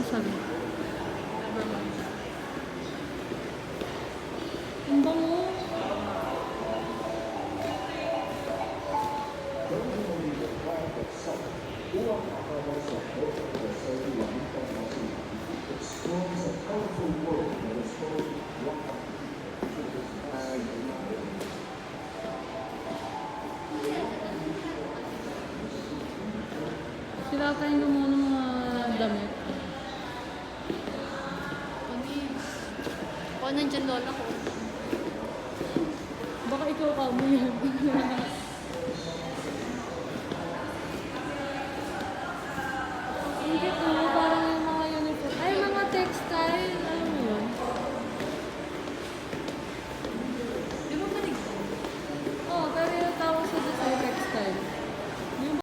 sabi. Ang bango. Silakain ko muna ng mga damit. O, nandiyan lola ko. Baka ikaw ka mo yan.